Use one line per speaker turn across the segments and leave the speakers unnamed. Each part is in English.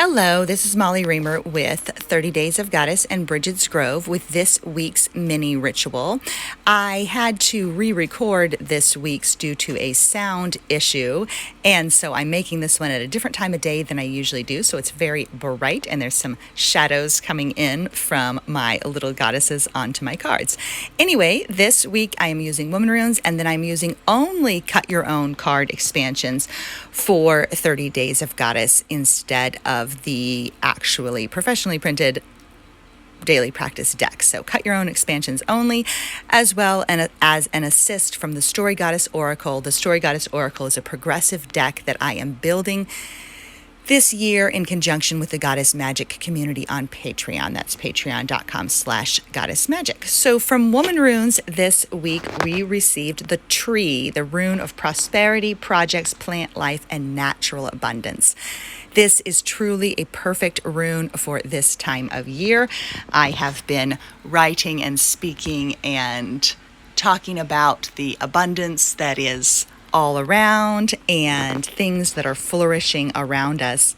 Hello, this is Molly Reamer with 30 Days of Goddess and Bridget's Grove with this week's mini ritual. I had to re-record this week's due to a sound issue, and so I'm making this one at a different time of day than I usually do, so it's very bright and there's some shadows coming in from my little goddesses onto my cards. Anyway, this week I am using Womanrunes, and then I'm using only cut your own card expansions for 30 Days of Goddess instead of the actually professionally printed daily practice deck. So cut your own expansions only, as well as an assist from the Story Goddess Oracle. The Story Goddess Oracle is a progressive deck that I am building this year in conjunction with the Goddess Magic community on Patreon. That's patreon.com/goddessmagic. So from Womanrunes this week, we received the tree, the Rune of Prosperity, Projects, Plant Life, and Natural Abundance. This is truly a perfect rune for this time of year. I have been writing and speaking and talking about the abundance that is all around and things that are flourishing around us.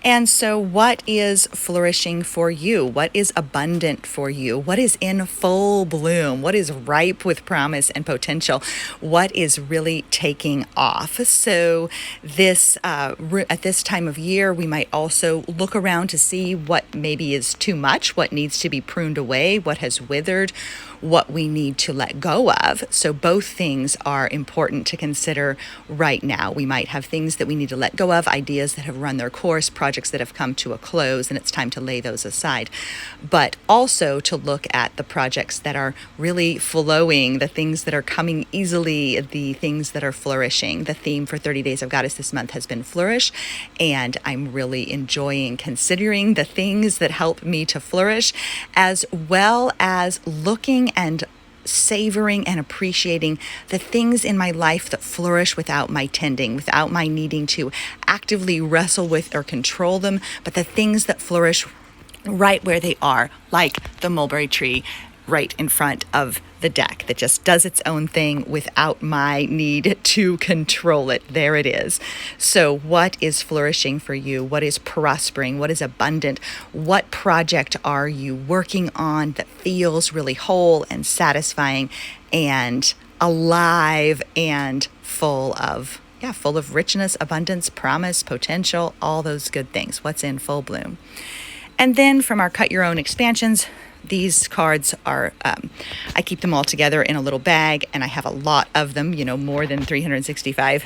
And so what is flourishing for you? What is abundant for you? What is in full bloom? What is ripe with promise and potential? What is really taking off? So this at this time of year, we might also look around to see what maybe is too much, what needs to be pruned away, what has withered, what we need to let go of. So both things are important to consider right now. We might have things that we need to let go of, ideas that have run their course, projects that have come to a close, and it's time to lay those aside. But also to look at the projects that are really flowing, the things that are coming easily, the things that are flourishing. The theme for 30 Days of Goddess this month has been flourish, and I'm really enjoying considering the things that help me to flourish, as well as looking and savoring and appreciating the things in my life that flourish without my tending, without my needing to actively wrestle with or control them, but the things that flourish right where they are, like the mulberry tree right in front of the deck that just does its own thing without my need to control it. There it is. So what is flourishing for you? What is prospering? What is abundant? What project are you working on that feels really whole and satisfying and alive and full of richness, abundance, promise, potential, all those good things? What's in full bloom? And then from our Cut Your Own expansions, these cards are, I keep them all together in a little bag, and I have a lot of them, more than 365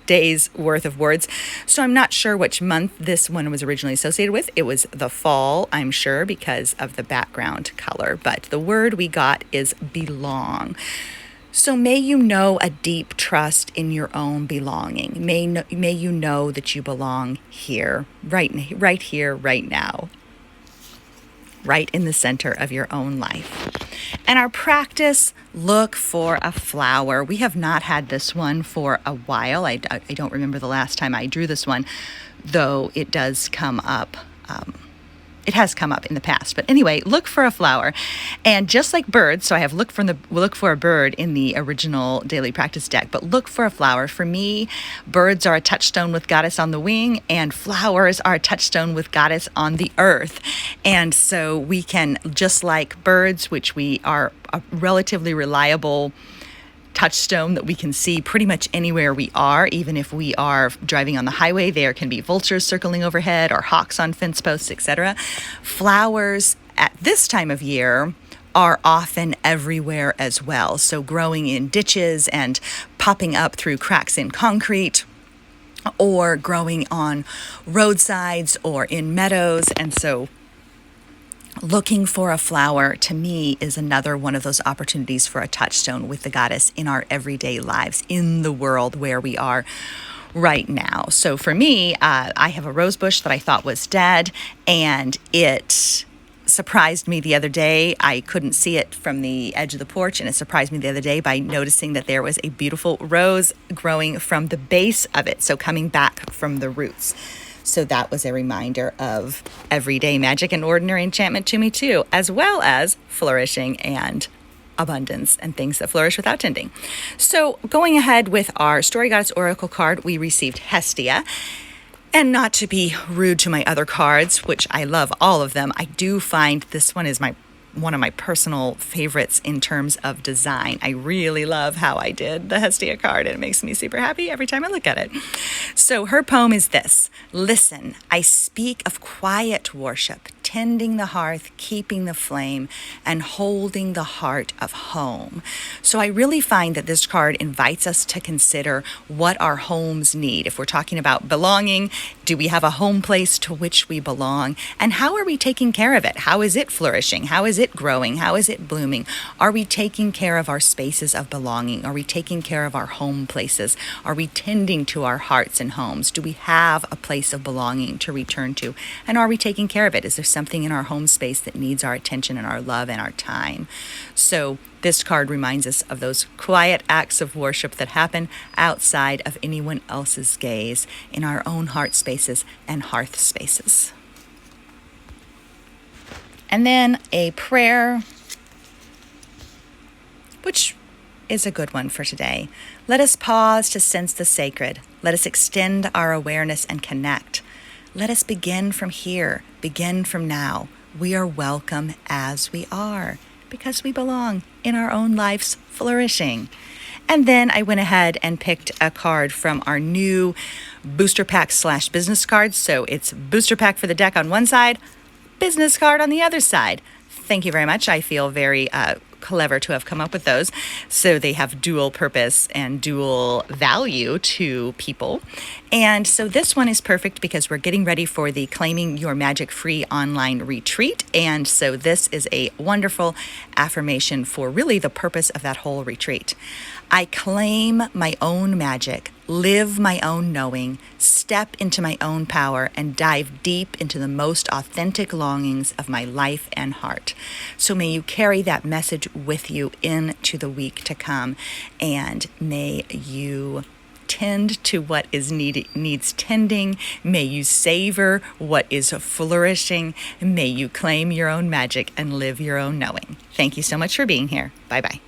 days worth of words. So I'm not sure which month this one was originally associated with. It was the fall, I'm sure, because of the background color. But the word we got is belong. So may you know a deep trust in your own belonging. May you know that you belong here, right here, right now, right in the center of your own life. And our practice, look for a flower. We have not had this one for a while. I don't remember the last time I drew this one, though it does come up. It has come up in the past. But anyway, look for a flower. And just like birds, so I have look for a bird in the original daily practice deck, but look for a flower. For me, birds are a touchstone with Goddess on the wing, and flowers are a touchstone with Goddess on the earth. And so we can, just like birds, which we are a relatively reliable touchstone that we can see pretty much anywhere we are, even if we are driving on the highway. There can be vultures circling overhead or hawks on fence posts, etc. Flowers at this time of year are often everywhere as well. So growing in ditches and popping up through cracks in concrete, or growing on roadsides or in meadows. And so looking for a flower, to me, is another one of those opportunities for a touchstone with the Goddess in our everyday lives, in the world where we are right now. So for me, I have a rose bush that I thought was dead, and it surprised me the other day. I couldn't see it from the edge of the porch, and it surprised me the other day by noticing that there was a beautiful rose growing from the base of it, so coming back from the roots. So that was a reminder of everyday magic and ordinary enchantment to me too, as well as flourishing and abundance and things that flourish without tending. So going ahead with our Story Goddess Oracle card, we received Hestia. And not to be rude to my other cards, which I love all of them, I do find this one is one of my personal favorites in terms of design. I really love how I did the Hestia card, and it makes me super happy every time I look at it. So her poem is this: listen, I speak of quiet worship, tending the hearth, keeping the flame, and holding the heart of home. So I really find that this card invites us to consider what our homes need. If we're talking about belonging, do we have a home place to which we belong? And how are we taking care of it? How is it flourishing? How is it growing? How is it blooming? Are we taking care of our spaces of belonging? Are we taking care of our home places? Are we tending to our hearts and homes? Do we have a place of belonging to return to? And are we taking care of it? Is there something in our home space that needs our attention and our love and our time? So this card reminds us of those quiet acts of worship that happen outside of anyone else's gaze, in our own heart spaces and hearth spaces. And then a prayer, which is a good one for today. Let us pause to sense the sacred. Let us extend our awareness and connect. Let us begin from here, begin from now. We are welcome as we are, because we belong in our own lives flourishing. And then I went ahead and picked a card from our new booster pack / business cards. So it's booster pack for the deck on one side, business card on the other side. Thank you very much. I feel very clever to have come up with those. So they have dual purpose and dual value to people. And so this one is perfect because we're getting ready for the Claiming Your Magic Free online retreat. And so this is a wonderful affirmation for really the purpose of that whole retreat. I claim my own magic, live my own knowing, step into my own power, and dive deep into the most authentic longings of my life and heart. So may you carry that message with you into the week to come, and may you tend to what is needs tending. May you savor what is flourishing. May you claim your own magic and live your own knowing. Thank you so much for being here. Bye-bye.